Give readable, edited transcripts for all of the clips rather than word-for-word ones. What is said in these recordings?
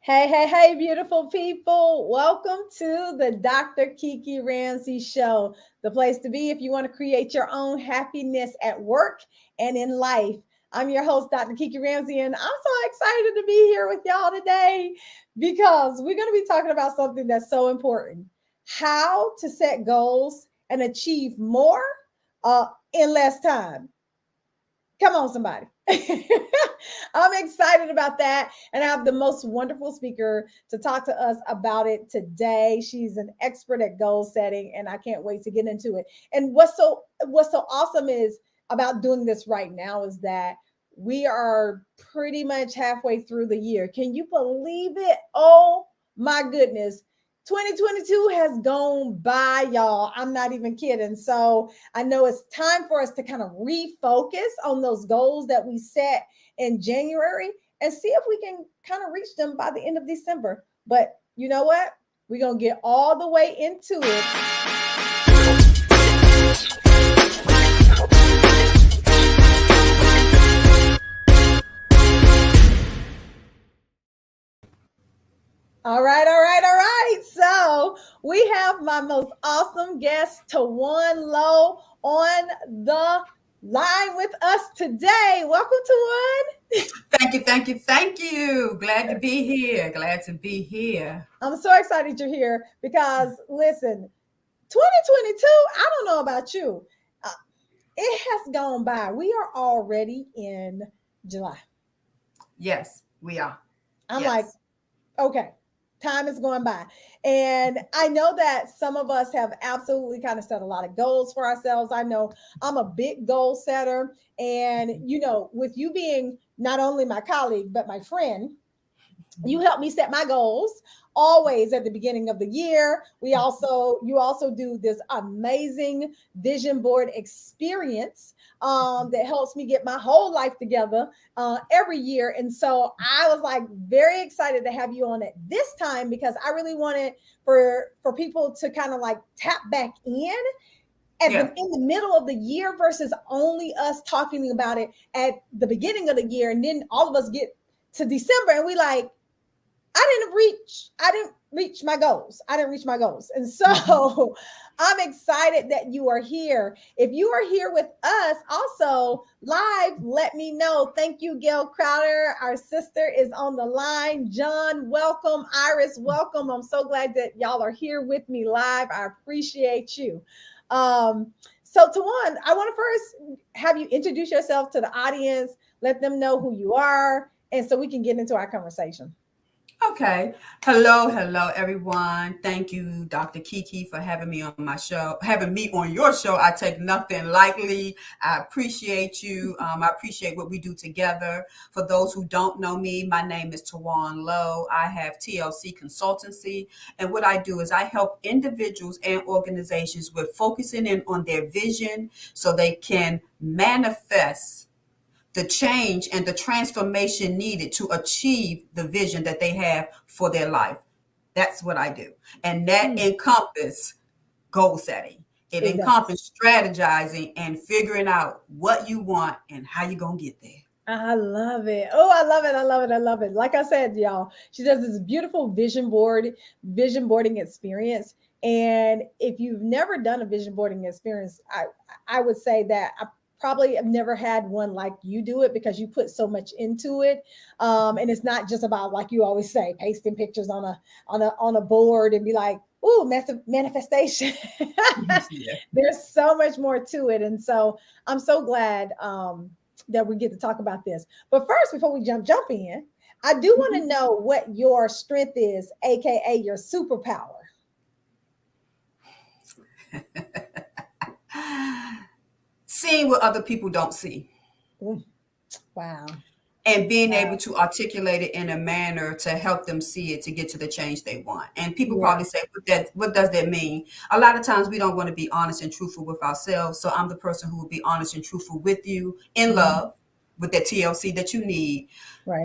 Hey, hey, hey, beautiful people. Welcome to the Dr. Kiki Ramsey Show, the place to be if you want to create your own happiness at work and in life. I'm your host, Dr. Kiki Ramsey, and I'm so excited to be here with y'all today because we're going to be talking about something that's so important: how to set goals and achieve more in less time. Come on, somebody. I'm excited about that. And I have the most wonderful speaker to talk to us about it today. She's an expert at goal setting, and I can't wait to get into it. And what's so awesome is about doing this right now is that we are pretty much halfway through the year. Can you believe it? Oh my goodness. 2022 has gone by, y'all. I'm not even kidding. So I know it's time for us to kind of refocus on those goals that we set in January and see if we can kind of reach them by the end of December. But you know what? We're going to get all the way into it. All right, all right, all right. So we have my most awesome guest, Tawawn Lowe, on the line with us today. Welcome, Tawawn. Thank you. Glad to be here. Glad to be here. I'm so excited you're here because, listen, 2022, I don't know about you. Uh, it has gone by. We are already in July. Yes, we are. I'm like, Yes. okay, time is going by. And I know that some of us have absolutely kind of set a lot of goals for ourselves. I know I'm a big goal setter. And, with you being not only my colleague, but my friend, you help me set my goals always at the beginning of the year. You also do this amazing vision board experience that helps me get my whole life together every year. And so I was like very excited to have you on it this time because I really wanted for people to kind of like tap back Yeah. in the middle of the year versus only us talking about it at the beginning of the year, and then all of us get to December and we like, I didn't reach my goals. I didn't reach my goals. And so I'm excited that you are here. If you are here with us also live, let me know. Thank you, Gail Crowder. Our sister is on the line. John, welcome. Iris, welcome. I'm so glad that y'all are here with me live. I appreciate you. So Tawawn, I want to first have you introduce yourself to the audience, let them know who you are, and so we can get into our conversation. Okay. Hello, everyone. Thank you, Dr. Kiki, for having me on my show, having me on your show. I take nothing lightly. I appreciate you. I appreciate what we do together. For those who don't know me, my name is Tawawn Lowe. I have TLC Consultancy. And what I do is I help individuals and organizations with focusing in on their vision so they can manifest the change and the transformation needed to achieve the vision that they have for their life. That's what I do. And that encompasses goal setting. It It does. encompasses strategizing and figuring out what you want and how you're going to get there. I love it. Oh, I love it. I love it. I love it. Like I said, y'all, she does this beautiful vision boarding experience. And if you've never done a vision boarding experience, I would say that I probably have never had one like you do it because you put so much into it. And it's not just about, like you always say, pasting pictures on a board and be like, ooh, massive manifestation. Yeah. There's so much more to it. And so I'm so glad that we get to talk about this. But first, before we jump in, I do want to know what your strength is, aka your superpower. Seeing what other people don't see Ooh, wow. and being able Wow. to articulate it in a manner to help them see it to get to the change they want. And people Yeah. probably say, what does that mean? A lot of times we don't want to be honest and truthful with ourselves. So I'm the person who will be honest and truthful with you in Mhm. love with that TLC that you need. Right.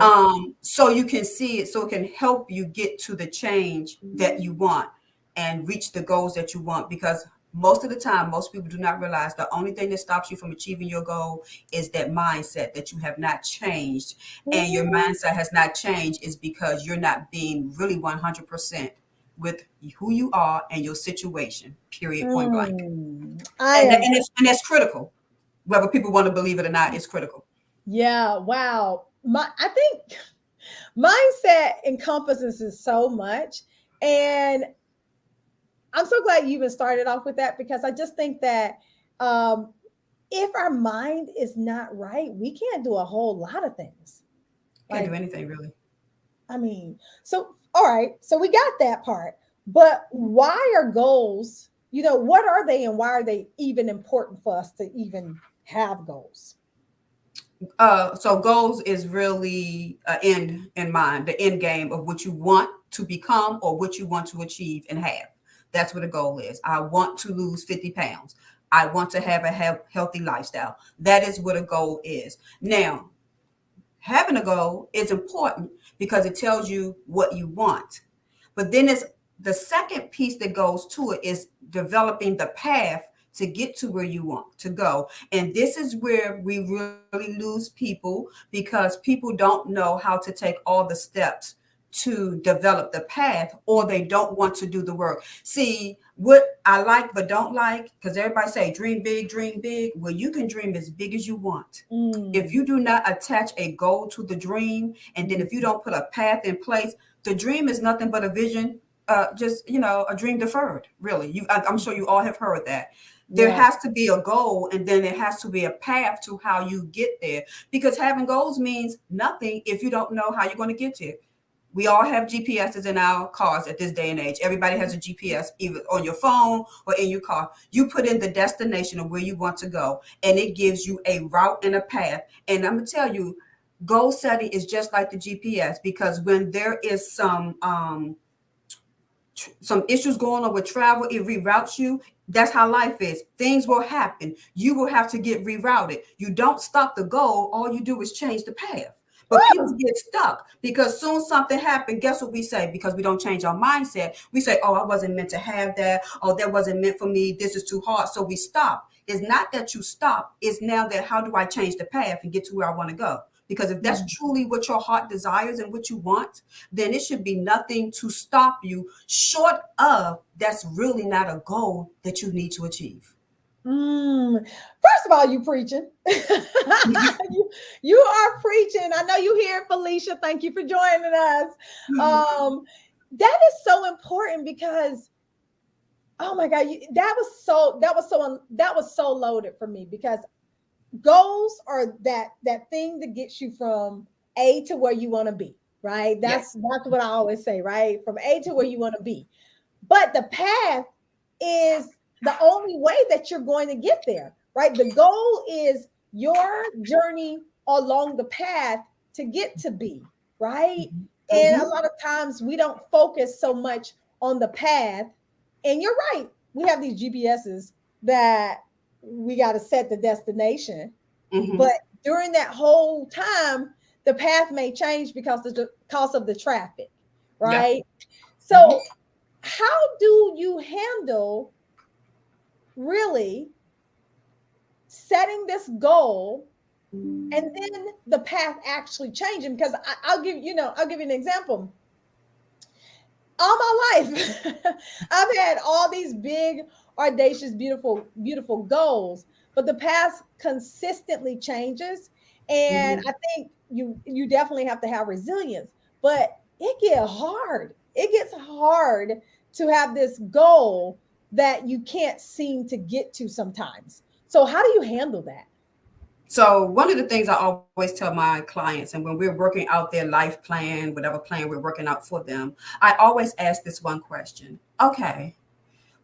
So you can see it, so it can help you get to the change that you want and reach the goals that you want. Because Most of the time, most people do not realize the only thing that stops you from achieving your goal is that mindset that you have not changed. And your Mhm. mindset has not changed is because you're not being really 100% with who you are and your situation, period, point blank. I And, am. and that's critical. Whether people want to believe it or not, it's critical. Yeah. Wow. I think mindset encompasses so much, and I'm so glad you even started off with that because I just think that um, if our mind is not right, we can't do a whole lot of things. Can't Like, do anything really. I mean, so all right, so we got that part, but why are goals? What are they, and why are they even important for us to even have goals? So goals is really an end in mind, the end game of what you want to become or what you want to achieve and have. That's what a goal is. I want to lose 50 pounds. I want to have a healthy lifestyle. That is what a goal is. Now, having a goal is important because it tells you what you want. But then it's the second piece that goes to it is developing the path to get to where you want to go. And this is where we really lose people because people don't know how to take all the steps to develop the path, or they don't want to do the work. See, what I like but don't like, because everybody say dream big, dream big. Well, you can dream as big as you want. If Mm, you do not attach a goal to the dream, and then if you mm, don't put a path in place, the dream is nothing but a vision, just a dream deferred. Really, I'm sure you all have heard that. There yeah. has to be a goal, and then there has to be a path to how you get there. Because having goals means nothing if you don't know how you're going to get there. We all have GPSs in our cars at this day and age. Everybody has a GPS either on your phone or in your car. You put in the destination of where you want to go, and it gives you a route and a path. And I'm gonna tell you, goal setting is just like the GPS, because when there is some issues going on with travel, it reroutes you. That's how life is. Things will happen. You will have to get rerouted. You don't stop the goal. All you do is change the path. But people get stuck because soon something happened. Guess what we say? Because we don't change our mindset. We say, oh, I wasn't meant to have that. Oh, that wasn't meant for me. This is too hard. So we stop. It's not that you stop. It's now that how do I change the path and get to where I want to go? Because if that's Mm. truly what your heart desires and what you want, then it should be nothing to stop you short of that's really not a goal that you need to achieve. First of all, you preaching. you are preaching. I know you here, Felicia. Thank you for joining us. That is so important because, oh my God, that was so loaded for me because goals are that thing that gets you from A to where you want to be, right? Yeah. That's what I always say, right? From A to where you want to be. But the path is the only way that you're going to get there, right? The goal is your journey along the path to get to B, right? And a Mm-hmm. lot of times we don't focus so much on the path. And you're right, we have these GPSs that we got to set the destination. But Mm-hmm. during that whole time, the path may change because of the traffic, Yeah. right? Mm-hmm. So how do you handle really setting this goal and then the path actually changing? Because I'll give you an example. All my life, I've had all these big, audacious, beautiful, beautiful goals, but the path consistently changes. And Mm-hmm. I think you definitely have to have resilience, but it gets hard. It gets hard to have this goal that you can't seem to get to sometimes. So how do you handle that? So one of the things I always tell my clients, and when we're working out their life plan, whatever plan we're working out for them, I always ask this one question. Okay,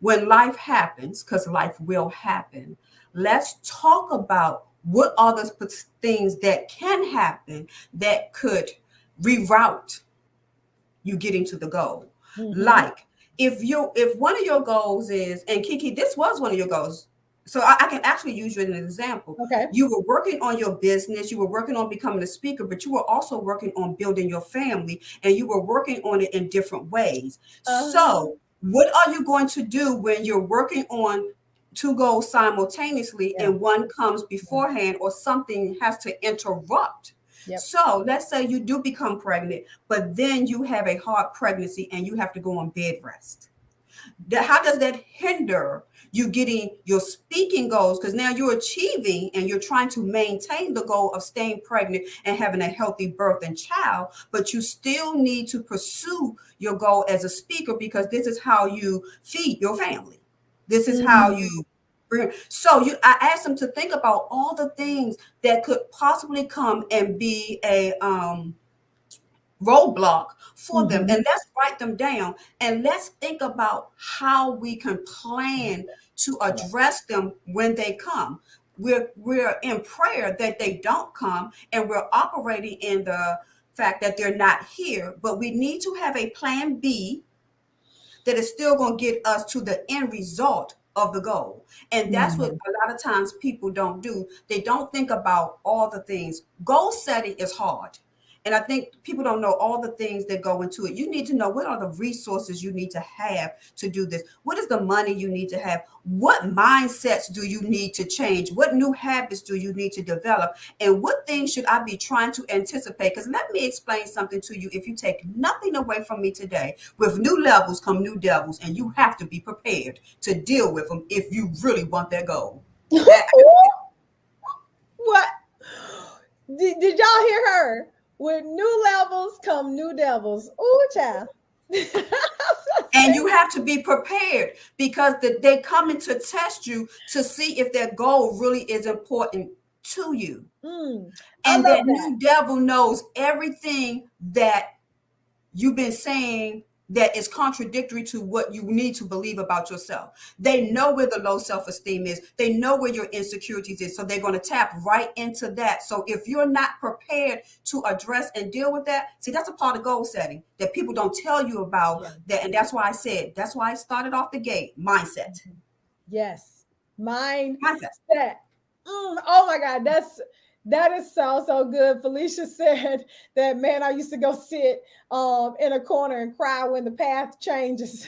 when life happens, because life will happen, let's talk about what are the things that can happen that could reroute you getting to the goal. Mm-hmm. Like if one of your goals is, and Kiki, this was one of your goals. So I can actually use you as an example. Okay. You were working on your business, you were working on becoming a speaker, but you were also working on building your family, and you were working on it in different ways. Uh-huh. So what are you going to do when you're working on two goals simultaneously and one comes beforehand or something has to interrupt. Yep. So let's say you do become pregnant, but then you have a hard pregnancy and you have to go on bed rest. How does that hinder you getting your speaking goals? Because now you're achieving and you're trying to maintain the goal of staying pregnant and having a healthy birth and child, but you still need to pursue your goal as a speaker because this is how you feed your family. This is how you bring. So I asked them to think about all the things that could possibly come and be a roadblock for them, and let's write them down and let's think about how we can plan to address them when they come. We're in prayer that they don't come, and we're operating in the fact that they're not here, but we need to have a plan B that is still going to get us to the end result of the goal. And that's what a lot of times people don't do. They don't think about all the things. Goal setting is hard. And I think people don't know all the things that go into it. You need to know what are the resources you need to have to do this. What is the money you need to have? What mindsets do you need to change? What new habits do you need to develop? And what things should I be trying to anticipate? Because let me explain something to you. If you take nothing away from me today, with new levels come new devils, and you have to be prepared to deal with them if you really want that goal. What? Did y'all hear her? With new levels come new devils. Ooh, child. And you have to be prepared because they coming to test you to see if that goal really is important to you. And that new devil knows everything that you've been saying that is contradictory to what you need to believe about yourself. They know where the low self-esteem is. They know where your insecurities is. So they're going to tap right into that. So if you're not prepared to address and deal with that, see, that's a part of goal setting that people don't tell you about. That, and that's why that's why I started off the gate, mindset. Yes. Mindset. Oh my God. That is so good. Felicia said that, man, I used to go sit in a corner and cry when the path changes.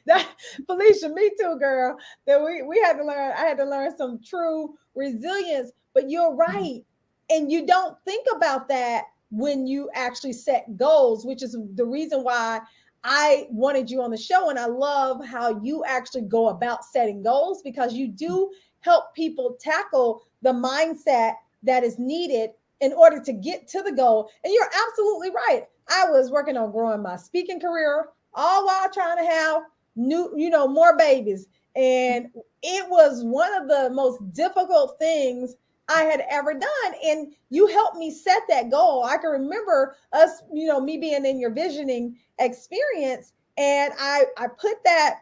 That, Felicia, me too, girl. That we had to learn. I had to learn some true resilience. But you're right, and you don't think about that when you actually set goals, which is the reason why I wanted you on the show. And I love how you actually go about setting goals, because you do help people tackle the mindset that is needed in order to get to the goal. And you're absolutely right. I was working on growing my speaking career, all while trying to have more babies. And it was one of the most difficult things I had ever done. And you helped me set that goal. I can remember us, me being in your visioning experience. And I put that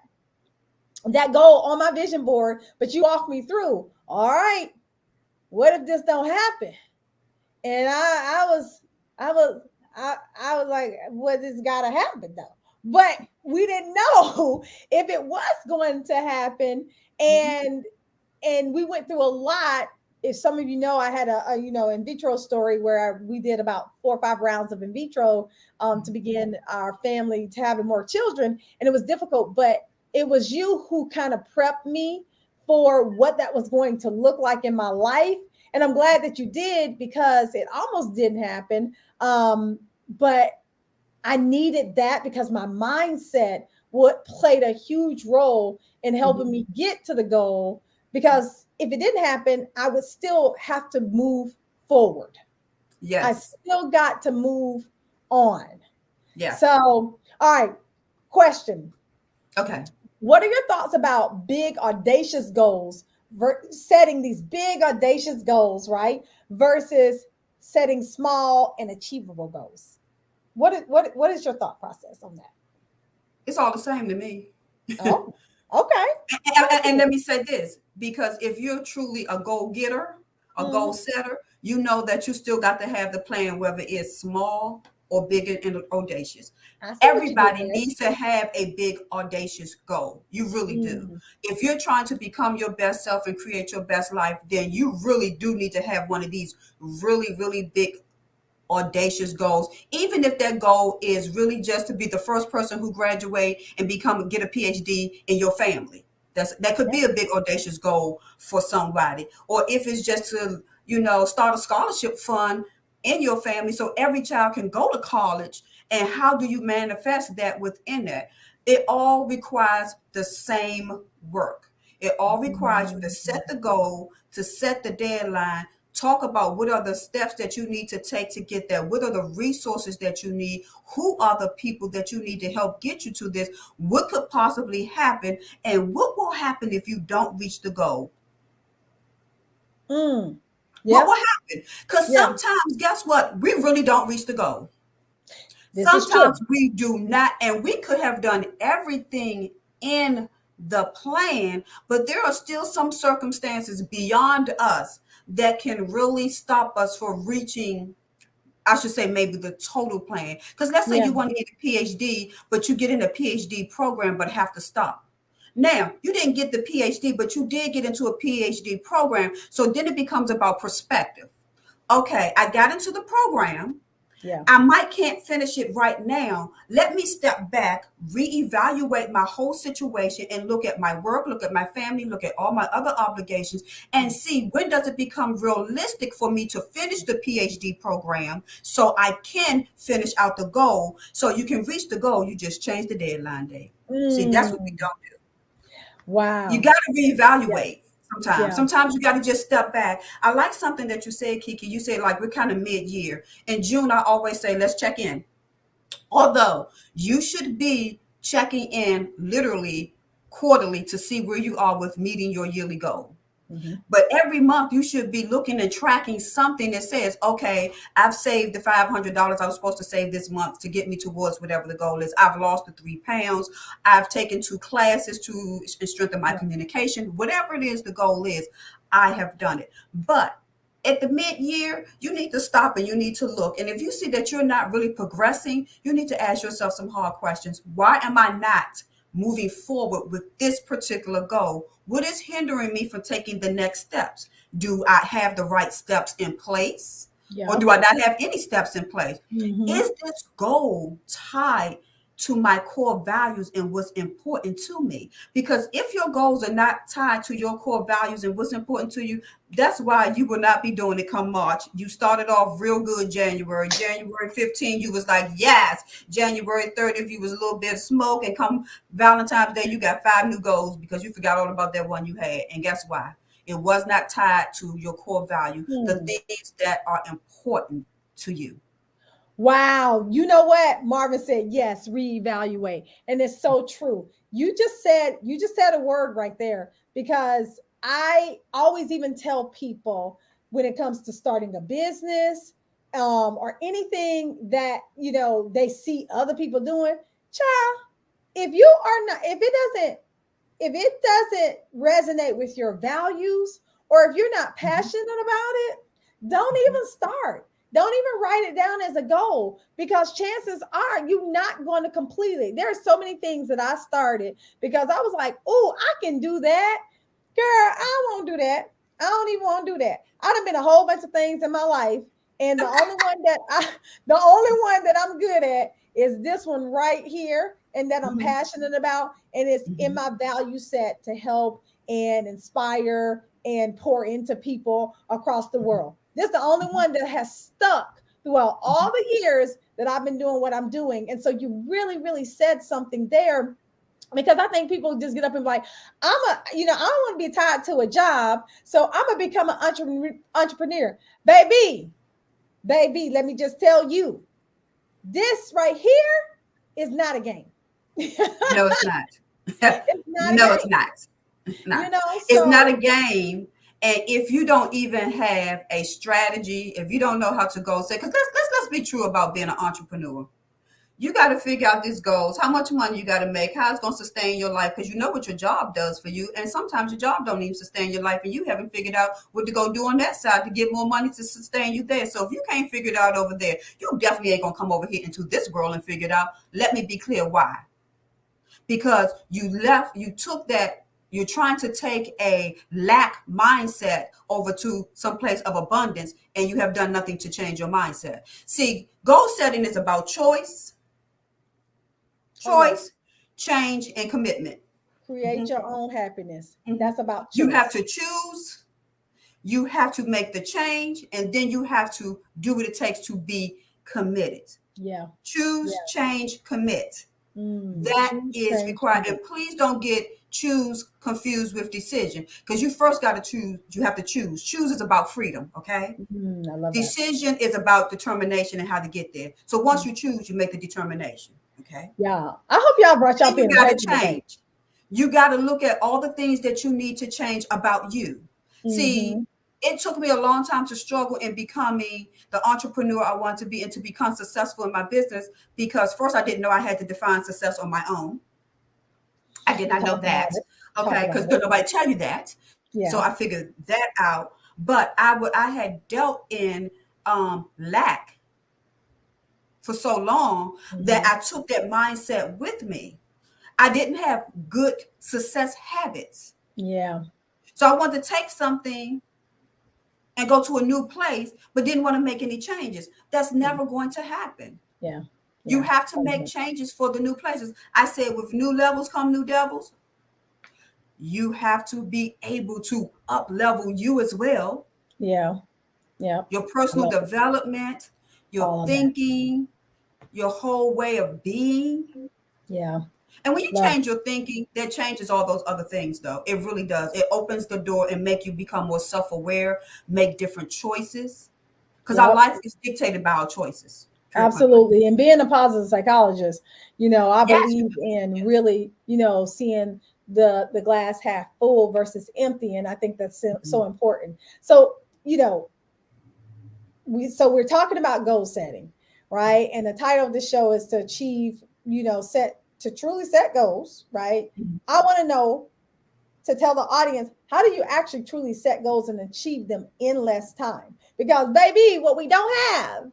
goal on my vision board, but you walked me through. All right, what if this don't happen? And I was like, well, this gotta happen though. But we didn't know if it was going to happen. And we went through a lot. If some of you know, I had a in vitro story where we did about 4 or 5 rounds of in vitro to begin our family to having more children. And it was difficult, but it was you who kind of prepped me for what that was going to look like in my life. And I'm glad that you did, because it almost didn't happen. But I needed that because my mindset played a huge role in helping me get to the goal. Because if it didn't happen, I would still have to move forward. Yes. I still got to move on. Yeah. So, all right, question. Okay. What are your thoughts about big, audacious goals, setting these big, audacious goals, right, versus setting small and achievable goals? What is your thought process on that? It's all the same to me. Oh, okay. And let me say this, because if you're truly a goal getter, a goal setter, you know that you still got to have the plan, whether it's small or big and audacious. Everybody needs to have a big, audacious goal. You really do. If you're trying to become your best self and create your best life, then you really do need to have one of these really, really big, audacious goals. Even if that goal is really just to be the first person who graduate and get a PhD in your family. That could be a big audacious goal for somebody. Or if it's just to, start a scholarship fund in your family so every child can go to college. And how do you manifest that within that? It all requires the same work. It all requires you to set the goal, to set the deadline, talk about what are the steps that you need to take to get there. What are the resources that you need? Who are the people that you need to help get you to this? What could possibly happen? And what will happen if you don't reach the goal? Yeah. What will happen? Because Yeah. sometimes, guess what? We really don't reach the goal. This is true. Sometimes we do not, and we could have done everything in the plan, but there are still some circumstances beyond us that can really stop us from reaching, I should say, maybe the total plan. Because let's say Yeah. you want to get a PhD, but you get in a PhD program, but have to stop. Now, you didn't get the PhD, but you did get into a PhD program. So then it becomes about perspective. Okay, I got into the program. Yeah. I might can't finish it right now. Let me step back, reevaluate my whole situation and look at my work, look at my family, look at all my other obligations and see when does it become realistic for me to finish the PhD program so I can finish out the goal. So you can reach the goal. You just change the deadline date. See, that's what we don't do. Wow. You got to reevaluate. Yeah. Sometimes you got to just step back. I like something that you said, Kiki. You said like we're kind of mid-year. In June, I always say, let's check in. Although you should be checking in literally quarterly to see where you are with meeting your yearly goal. But every month you should be looking and tracking something that says, okay, I've saved the $500 I was supposed to save this month to get me towards whatever the goal is. I've lost the 3 pounds. I've taken 2 classes to strengthen my communication. Whatever it is the goal is, I have done it. But at the mid-year, you need to stop and you need to look. And if you see that you're not really progressing, you need to ask yourself some hard questions. Why am I not moving forward with this particular goal? What is hindering me from taking the next steps? Do I have the right steps in place? Or do I not have any steps in place? Is this goal tied to my core values and what's important to me? Because if your goals are not tied to your core values and what's important to you, that's why you will not be doing it come March. You started off real good January 15th, you was like, yes. January 30th, you was a little bit of smoke, and come Valentine's Day, you got 5 new goals because you forgot all about that one you had. And guess why? It was not tied to your core value, the things that are important to you. Wow. You know what? Marvin said, yes, reevaluate. And it's so true. You just said a word right there, because I always even tell people when it comes to starting a business, or anything that, they see other people doing, child, if it doesn't resonate with your values, or if you're not passionate about it, don't even start. Don't even write it down as a goal, because chances are you're not going to complete it. There are so many things that I started because I was like, oh, I can do that. Girl, I won't do that. I don't even want to do that. I've done been a whole bunch of things in my life. And the only one that I'm good at is this one right here, and that I'm passionate about. And it's in my value set to help and inspire and pour into people across the world. This is the only one that has stuck throughout all the years that I've been doing what I'm doing. And so you really, really said something there, because I think people just get up and be like, I don't want to be tied to a job, so I'm going to become an entrepreneur. Baby, let me just tell you, this right here is not a game. No, it's not. It's not. It's not. So, it's not a game. And if you don't even have a strategy, if you don't know how to go, because let's be true about being an entrepreneur. You got to figure out these goals, how much money you got to make, how it's going to sustain your life, because you know what your job does for you. And sometimes your job don't even sustain your life, and you haven't figured out what to go do on that side to get more money to sustain you there. So if you can't figure it out over there, you definitely ain't going to come over here into this world and figure it out. Let me be clear why. Because you took that. You're trying to take a lack mindset over to some place of abundance, and you have done nothing to change your mindset. See, goal setting is about choice, change, and commitment. Create your own happiness. Mhm. That's about You have choice. to choose, you have to make the change, and then you have to do what it takes to be committed. Yeah. Choose, Yeah. change, commit. That Choose, is change, required. commit. And please don't get choose confused with decision, because you first got to choose. You have to choose. Choose is about freedom, okay? I love that. Decision is about determination and how to get there. So once you choose, you make the determination, okay? Yeah. I hope y'all brought y'all Then you pen and got paper to today. change. You got to look at all the things that you need to change about you. See, Mm-hmm. it took me a long time to struggle in becoming the entrepreneur I want to be and to become successful in my business, because first I didn't know I had to define success on my own. I did not know Talk about that. it. Talk Okay, because about it. nobody tell you that. So I Yeah. figured that out. But I had dealt in lack for so long that Mm-hmm. I took that mindset with me. I didn't have good success habits. Yeah. So I wanted to take something and go to a new place, but didn't want to make any changes. That's never going to happen. Yeah. You Yeah. have to make changes for the new places. I said, with new levels come new devils. You have to be able to up level you as well. Yeah. Yeah. Your I personal love it. development, your All of that. thinking, your whole way of being. Yeah. And when you Love. change your thinking, that changes all those other things, though. It really does. It opens the door and make you become more self-aware, make different choices. Because our Yep. life is dictated by our choices. Period. Point blank. Absolutely. And being a positive psychologist, I Yes. believe in really, seeing the glass half full versus empty. And I think that's so important. So, we're talking about goal setting, right? And the title of the show is to achieve, to truly set goals, right? Mhm. I want to know, to tell the audience, how do you actually truly set goals and achieve them in less time? Because baby, what we don't have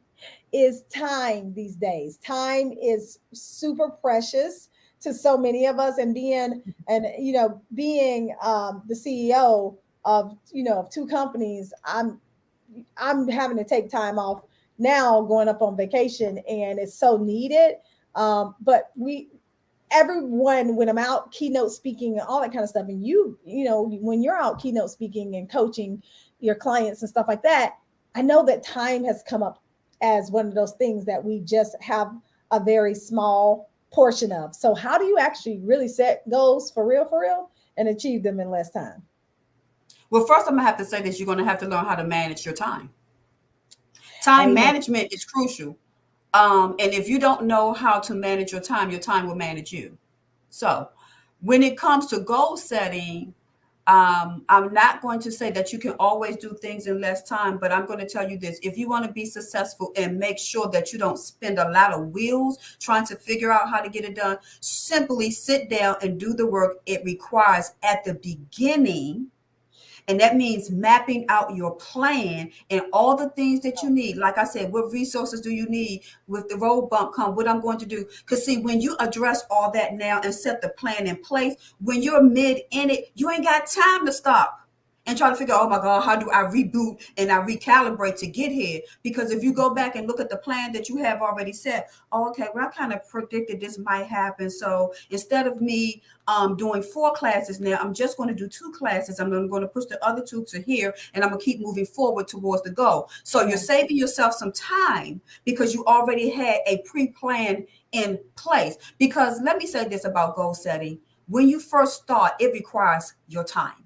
is time these days. Time is super precious to so many of us, and being the CEO of two companies, I'm having to take time off now, going up on vacation, and it's so needed. But everyone, when I'm out keynote speaking and all that kind of stuff, and when you're out keynote speaking and coaching your clients and stuff like that, I know that time has come up as one of those things that we just have a very small portion of. So how do you actually really set goals for real, and achieve them in less time? Well, first, I'm going to have to say this. You're going to have to learn how to manage your time. Time Amen. management is crucial. And if you don't know how to manage your time will manage you. So when it comes to goal setting, I'm not going to say that you can always do things in less time, but I'm going to tell you this. If you want to be successful and make sure that you don't spend a lot of wheels trying to figure out how to get it done, simply sit down and do the work it requires at the beginning. And that means mapping out your plan and all the things that you need. Like I said, what resources do you need? With the road bump come, what I'm going to do. Because see, when you address all that now and set the plan in place, when you're mid in it, you ain't got time to stop and try to figure out, oh my God, how do I reboot and I recalibrate to get here? Because if you go back and look at the plan that you have already set, oh, okay, well, I kind of predicted this might happen. So instead of me doing 4 classes now, I'm just going to do 2 classes. I'm going to push the other 2 to here, and I'm going to keep moving forward towards the goal. So Yeah. you're saving yourself some time because you already had a pre-plan in place. Because let me say this about goal setting. When you first start, it requires your time.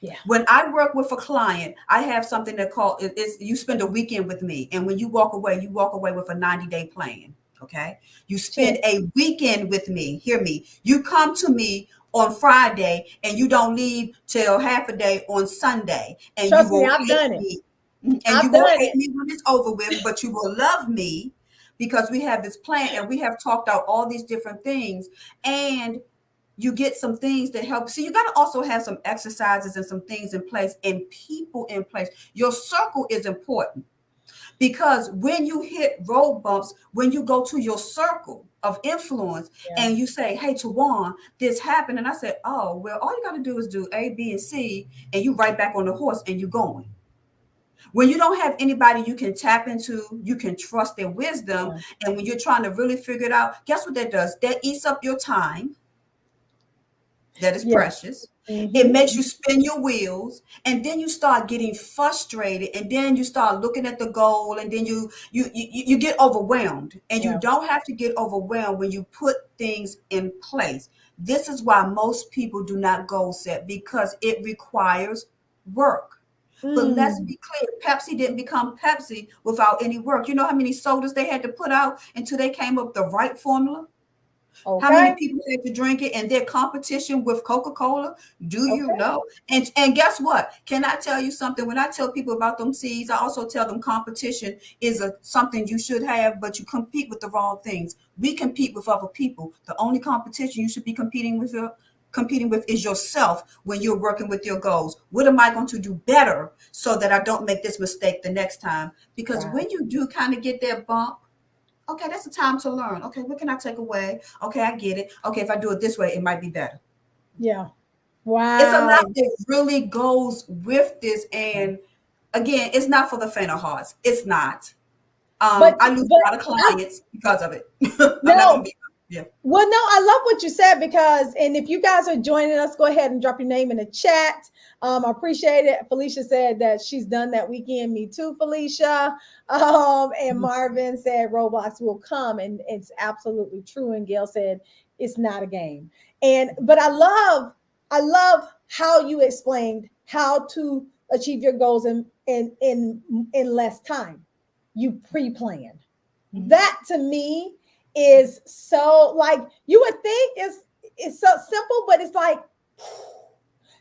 Yeah. When I work with a client, I have something that called is you spend a weekend with me. And when you walk away with a 90-day plan. Okay. You spend Check. a weekend with me. Hear me. You come to me on Friday and you don't leave till half a day on Sunday. And you Trust me, will I've hate done it. me. And you I've will done hate it. me when it's over with, but you will love me because we have this plan and we have talked out all these different things. And you get some things that help. See, you got to also have some exercises and some things in place and people in place. Your circle is important because when you hit road bumps, when you go to your circle of influence Yeah. and you say, hey, Tawawn, this happened. And I said, oh, well, all you got to do is do A, B, and C, and you right back on the horse and you're going. When you don't have anybody you can tap into, you can trust their wisdom. Yeah. And when you're trying to really figure it out, guess what that does? That eats up your time. that is Yeah. precious. It makes you spin your wheels, and then you start getting frustrated, and then you start looking at the goal, and then you get overwhelmed. And you Yeah. don't have to get overwhelmed when you put things in place. This is why most people do not goal set, because it requires work. But let's Mm. be clear, Pepsi didn't become Pepsi without any work. You know how many sodas they had to put out until they came up with the right formula? How many Okay. people had to drink it, and their competition with Coca-Cola? Do you Okay. know? And guess what? Can I tell you something? When I tell people about them seeds, I also tell them competition is something you should have, but you compete with the wrong things. We compete with other people. The only competition you should be competing with is yourself when you're working with your goals. What am I going to do better so that I don't make this mistake the next time? Because Wow. when you do kind of get that bump, okay, that's the time to learn. Okay, what can I take away? Okay, I get it. Okay, if I do it this way, it might be better. Yeah. It's a lot Wow. that really goes with this. And again, it's not for the faint of hearts. It's not. But I lose but a lot of I clients because of it. I'm not gonna no. be, yeah. Well, no, I love what you said because, and if you guys are joining us, go ahead and drop your name in the chat. I appreciate it. Felicia said that she's done that weekend. Me too, Felicia. And Marvin said Roblox will come, and it's absolutely true. And Gail said it's not a game. And but I love how you explained how to achieve your goals in less time. You pre-plan. Mhm. That to me is so like you would think it's so simple, but it's like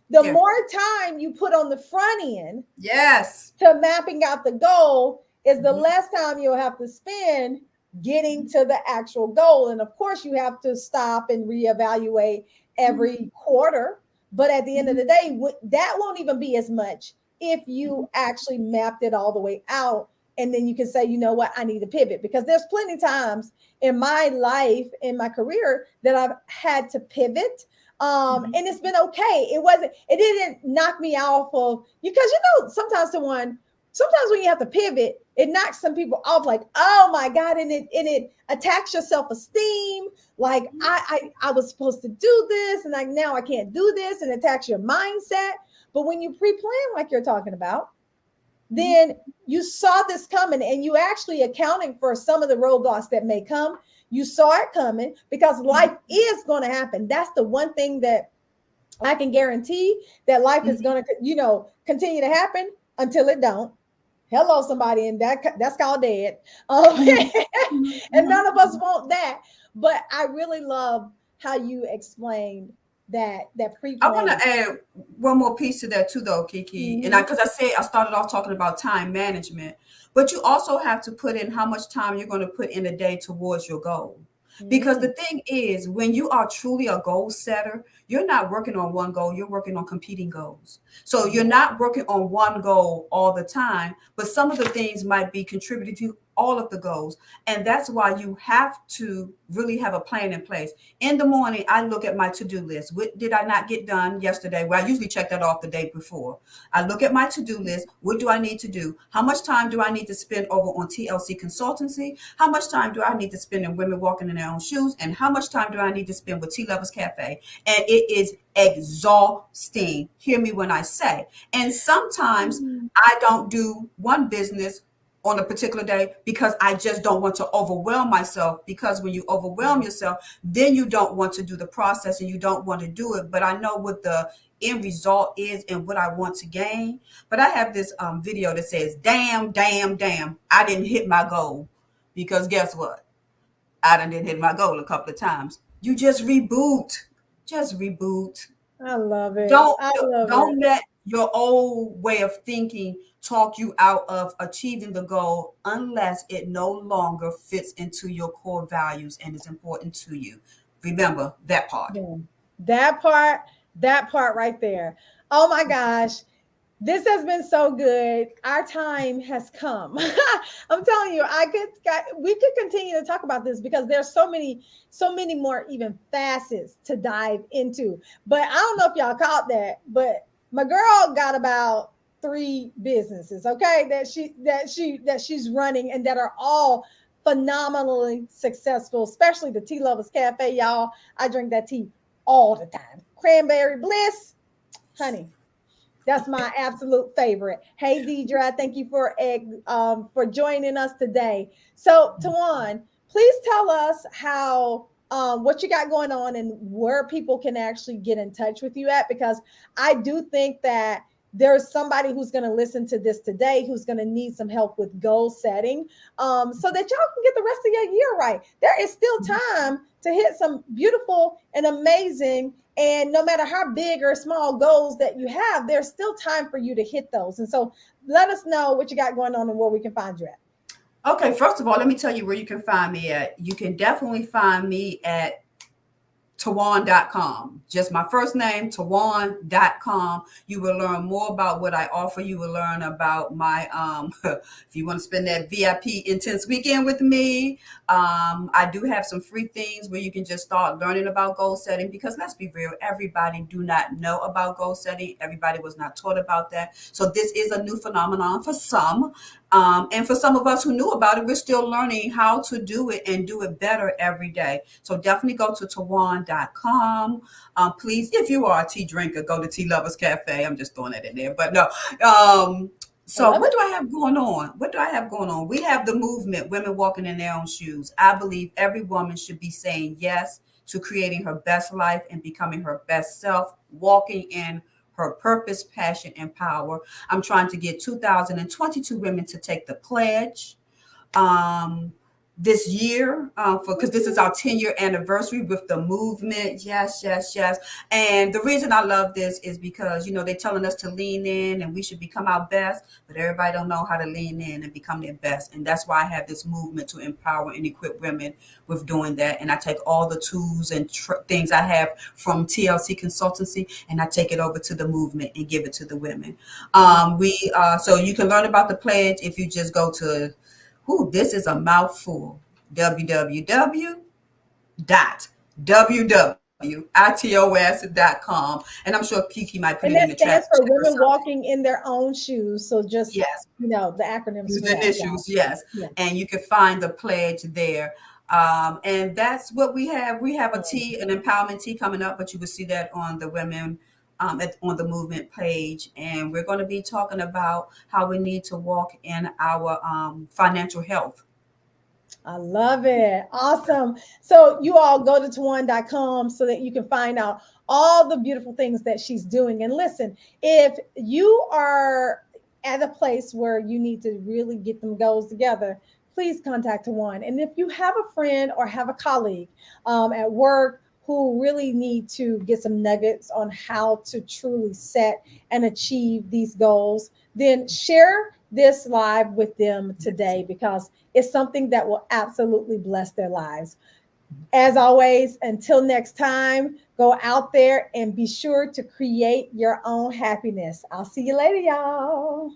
the Yeah. more time you put on the front end Yes. to mapping out the goal is the Mhm. less time you'll have to spend getting to the actual goal. And of course, you have to stop and reevaluate every quarter. But at the end of Mhm. the day, that won't even be as much if Mhm. you actually mapped it all the way out. And then you can say, you know what, I need to pivot because there's plenty of times in my life, in my career, that I've had to pivot. Mhm. And it's been okay. It didn't knock me off of you because sometimes when you have to pivot, it knocks some people off, like, oh my God, and it attacks your self-esteem. Like I was supposed to do this, and like now I can't do this, and attacks your mindset. But when you pre-plan, like you're talking about, Mhm. then you saw this coming and you actually accounting for some of the roadblocks that may come. You saw it coming because life Mhm. is going to happen. That's the one thing that I can guarantee, that life is Mhm. going to, continue to happen until it don't. Hello, somebody, and that's called dead. Mhm. Mhm. And none Mhm. of us want that. But I really love how you explained that I want pre-planning. to add one more piece to that too, though, Kiki. And Mm-hmm. because I said I started off talking about time management, but you also have to put in how much time you're going to put in a day towards your goal. Because Mm-hmm. the thing is, when you are truly a goal setter, you're not working on one goal, you're working on competing goals. So you're not working on one goal all the time, but some of the things might be contributed to all of the goals. And that's why you have to really have a plan in place. In the morning, I look at my to-do list. What did I not get done yesterday? Well, I usually check that off the day before. I look at my to-do list. What do I need to do? How much time do I need to spend over on TLC Consultancy? How much time do I need to spend in Women Walking in Their Own Shoes? And how much time do I need to spend with Tea Lovers Cafe? And it is exhausting. Hear me when I say. And sometimes I don't do one business on a particular day because I just don't want to overwhelm myself. Because when you overwhelm yourself, then you don't want to do the process and you don't want to do it. But I know what the end result is and what I want to gain. But I have this video that says, damn, damn, damn, I didn't hit my goal. Because guess what? I didn't hit my goal a couple of times. You just reboot. Just reboot. I love it. Don't I love it. don't let your old way of thinking talk you out of achieving the goal unless it no longer fits into your core values and is important to you. Remember that part. Boom. That part, that part right there. Oh my gosh. This has been so good. Our time has come. I'm telling you, we could continue to talk about this because there's so many more even facets to dive into. But I don't know if y'all caught that, but my girl got about three businesses, okay, that she's running and that are all phenomenally successful, especially the Tea Lovers Cafe, y'all. I drink that tea all the time. cranberry bliss, honey. That's my absolute favorite. Hey, Deidre, thank you for joining us today. So, Tawawn, please tell us how what you got going on and where people can actually get in touch with you at, because I do think that there's somebody who's going to listen to this today who's going to need some help with goal setting, so that y'all can get the rest of your year right. There is still time to hit some beautiful and amazing, and no matter how big or small goals that you have, there's still time for you to hit those. And so let us know what you got going on and where we can find you at. Okay, first of all, let me tell you where you can find me at. You can definitely find me at Tawawn.com. Just my first name, Tawawn.com. You will learn more about what I offer. You will learn about my, if you want to spend that VIP intense weekend with me, I do have some free things where you can just start learning about goal setting, because let's be real, everybody do not know about goal setting. Everybody was not taught about that. So this is a new phenomenon for some. And for some of us who knew about it, we're still learning how to do it and do it better every day. So definitely go to Tawawn.com. Please, if you are a tea drinker, go to Tea Lovers Cafe. I'm just throwing that in there. But no. So what do I have going on? What do I have going on? We have the movement, Women Walking in Their Own Shoes. I believe every woman should be saying yes to creating her best life and becoming her best self, walking in her purpose, passion, and power. I'm trying to get 2,022 women to take the pledge this year, because this is our 10-year anniversary with the movement. Yes, yes, yes. And the reason I love this is because, they're telling us to lean in and we should become our best, but everybody don't know how to lean in and become their best. And that's why I have this movement to empower and equip women with doing that. And I take all the tools and things I have from TLC Consultancy, and I take it over to the movement and give it to the women. So you can learn about the pledge if you just go to, this is a mouthful, www.itos.com. And I'm sure Kiki might put And it in that the chat. stands for Women Walking in Their Own Shoes. So just, yes, the acronyms. use the initials, yes. Yeah. And you can find the pledge there. And that's what we have. We have an empowerment tea coming up, but you will see that on the women on the movement page. And we're going to be talking about how we need to walk in our financial health. I love it. Awesome. So you all go to Tawawn.com so that you can find out all the beautiful things that she's doing. And listen, if you are at a place where you need to really get them goals together, please contact Tawawn. And if you have a friend or have a colleague at work who really need to get some nuggets on how to truly set and achieve these goals, then share this live with them today, because it's something that will absolutely bless their lives. As always, until next time, go out there and be sure to create your own happiness. I'll see you later, y'all.